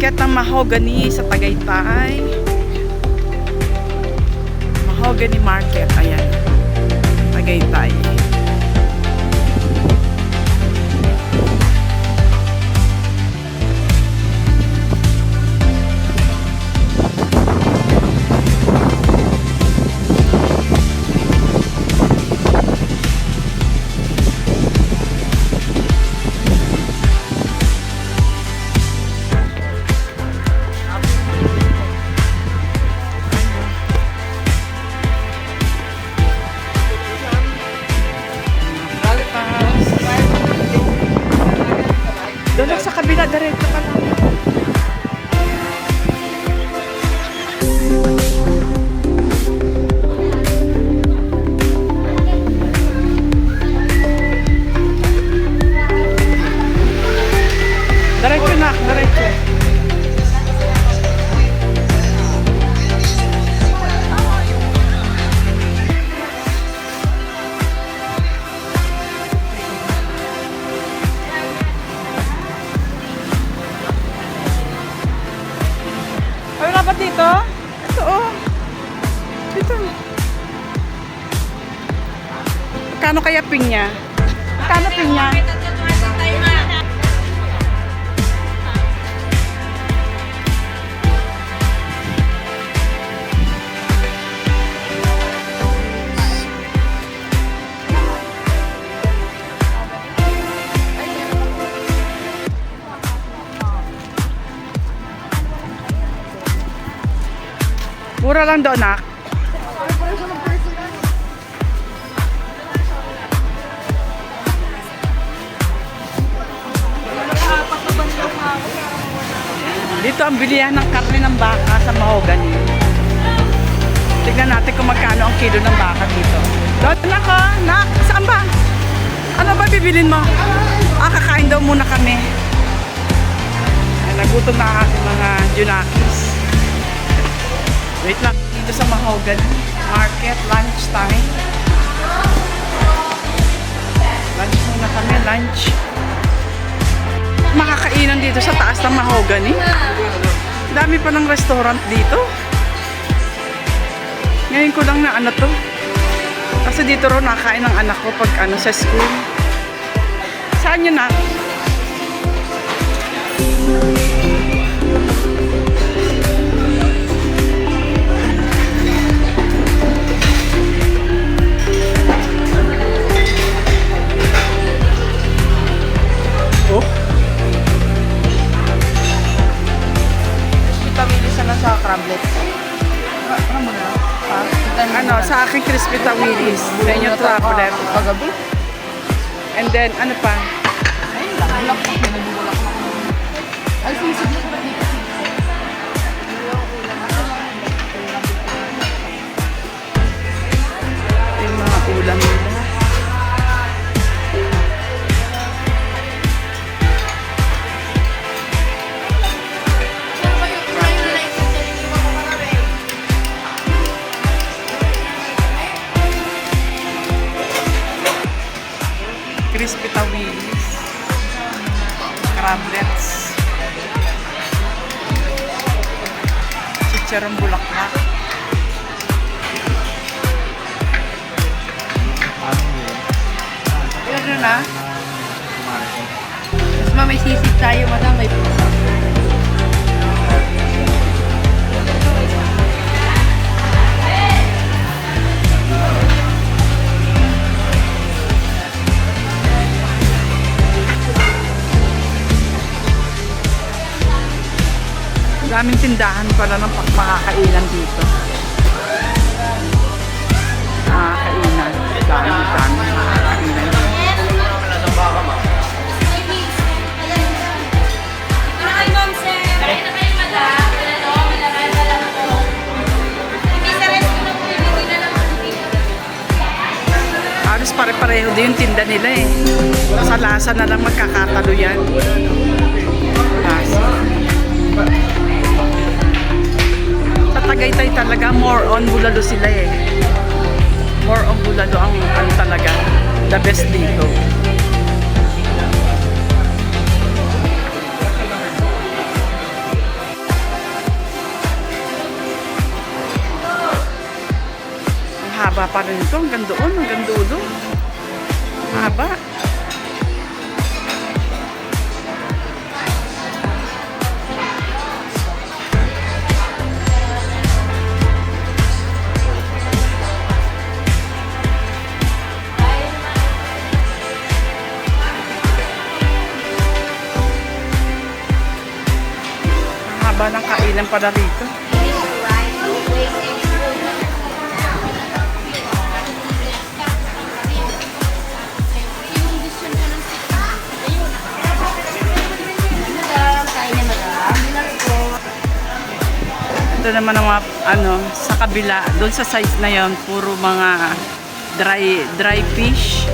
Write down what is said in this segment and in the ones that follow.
Market ng mahogany sa Tagaytay. Mahogany Market. Ayan. Tagaytay. Doon sa kabila, diretso ka lang. Diretso na, diretso. Ay, wala ba dito? Ito, oh. Dito. Magkano kaya pinya? Magkano pinya? Mura lang doon, nak. Dito ang bilihan ng karne ng baka sa mahogany. Tignan natin kung magkano ang kilo ng baka dito. Doon ako, nak. Saan ba? Ano ba bibilin mo? Kakain daw muna kami. Ay, nagutom na kasi mga junakis. Wait lang, dito sa Mahogany Market, lunch time. Lunch muna kami, lunch. Makakainan dito sa taas ng Mahogany. Dami pa ng restaurant dito. Ngayon ko lang na ano to. Kasi dito ro nakain ng anak ko pag ano sa school. Saan yun na? Sa crumblettes. Ano mo na? Ano, sa akin crispy tawilis. Sa inyo traplet. Pagabi? And then, ano pa? Ay, lang po. Pinagubulak na. Ay, sisig na ba dito? Yung mga ulam nila. Crispy tawilis, crublets, chicharong bulaklak. Yun na. Mas may sisig tayo, madam. May Daming tindahan pala ng makakainan dito. Makakainan. Dami makakainan. Halos pare-pareho din yung tinda nila eh. Sa lasa na lang magkakatalo yan. Lasa. Sa Tagaytay talaga, more on bulalo sila eh. More on bulalo ang ano talaga, the best dito. haba pa rin ito. Hanggang doon, hanggang dulo. Haba. Haba ng kainan pala rito. Ito naman ang mga, sa kabila, doon sa side na yon puro mga dry fish,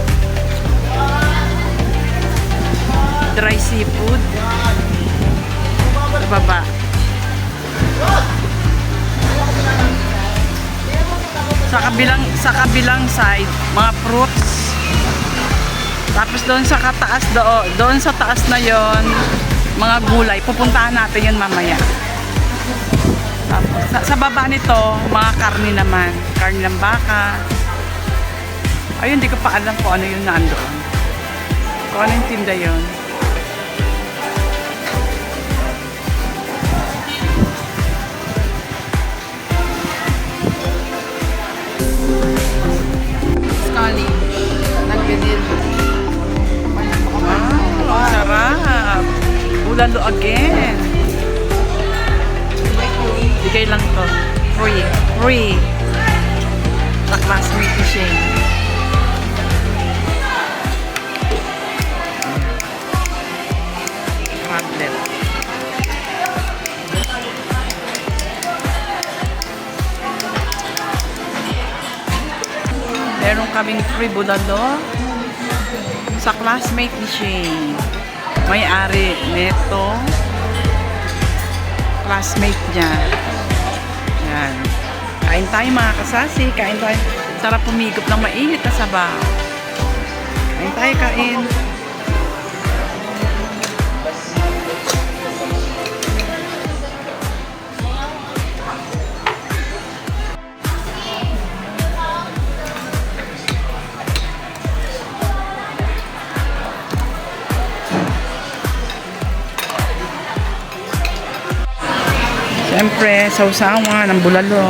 dry seafood. Sa baba. Sa kabilang side, mga fruits. Tapos doon sa kataas doon sa taas na yon, mga gulay. Pupuntahan natin yun mamaya. Tapos, sa baba nito, mga karne naman. Karne ng baka. Ayun, hindi ko pa alam kung ano yung nandoon. Kung ano yung tinda yun. Scully. Nag-ganil. Wow, sarap. Bulalo again. Bigay lang to. Free. Free. Sa classmate ni Shane. Padlet. Meron kaming free bulalo sa classmate ni Shane. May-ari neto. Classmate niya. Yan. Kain tayo mga kasasi. Kain tayo. Sarap pumigop ng mainit na sabaw. Kain tayo, kain. Siyempre, sausawa ng bulalo.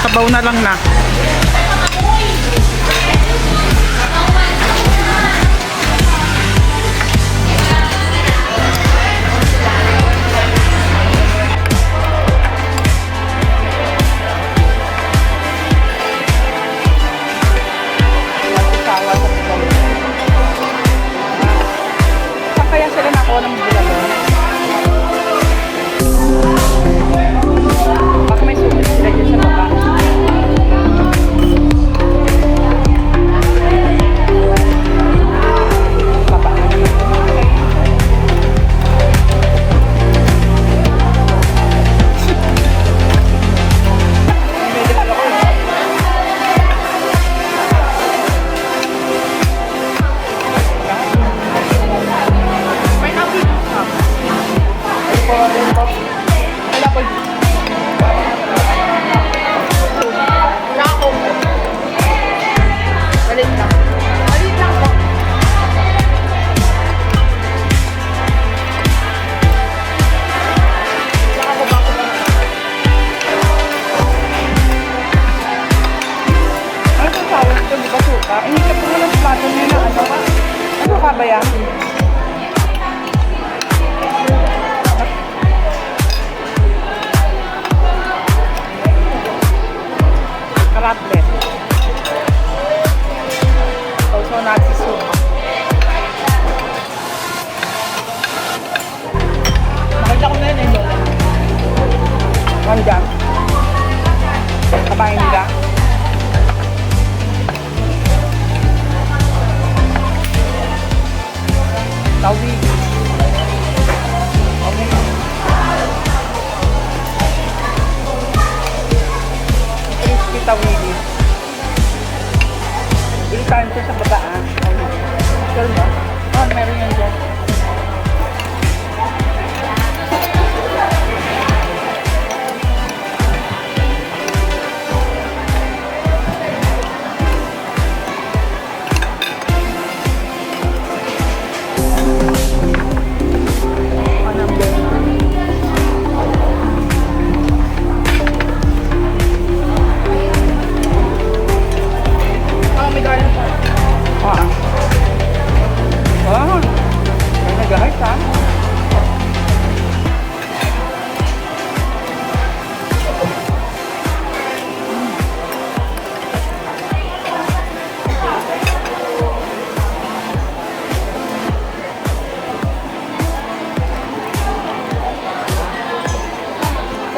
Sabaw na lang na. Baka may sulit sila dyan sa baba.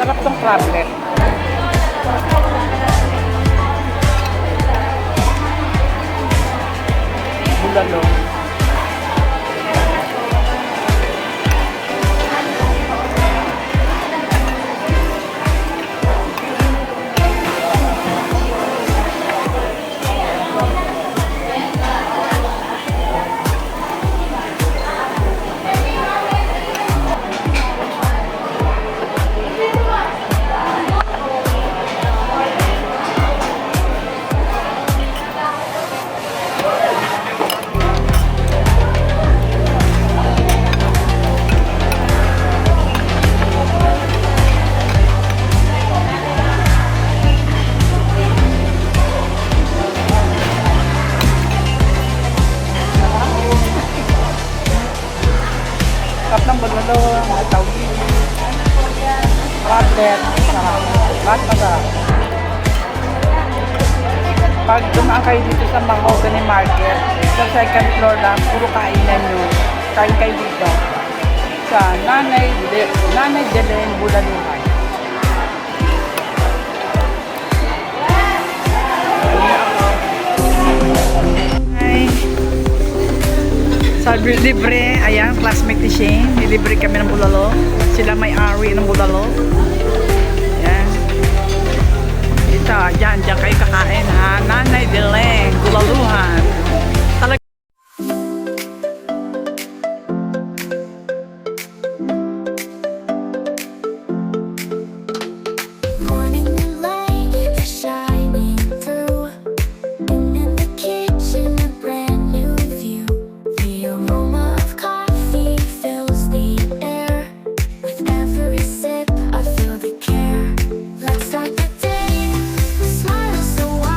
Sarap tong crablet. Bulalo. Sarap ng bulalo, mga tawid, crablet, sarap. Lahat masarap. Pag dumaan kayo dito sa Mahogany Market, sa second floor lang, puro kainan nyo. Kain kayo dito. Sa Nanay Delen Bulaluhan. Hi. Sabi libre, ayan, classmate ni Shane. Nilibre kami ng bulalo. Sila may ari ng bulalo. Ayan. Dito, dyan kayo kakain ha. Nanay Delen Bulaluhan.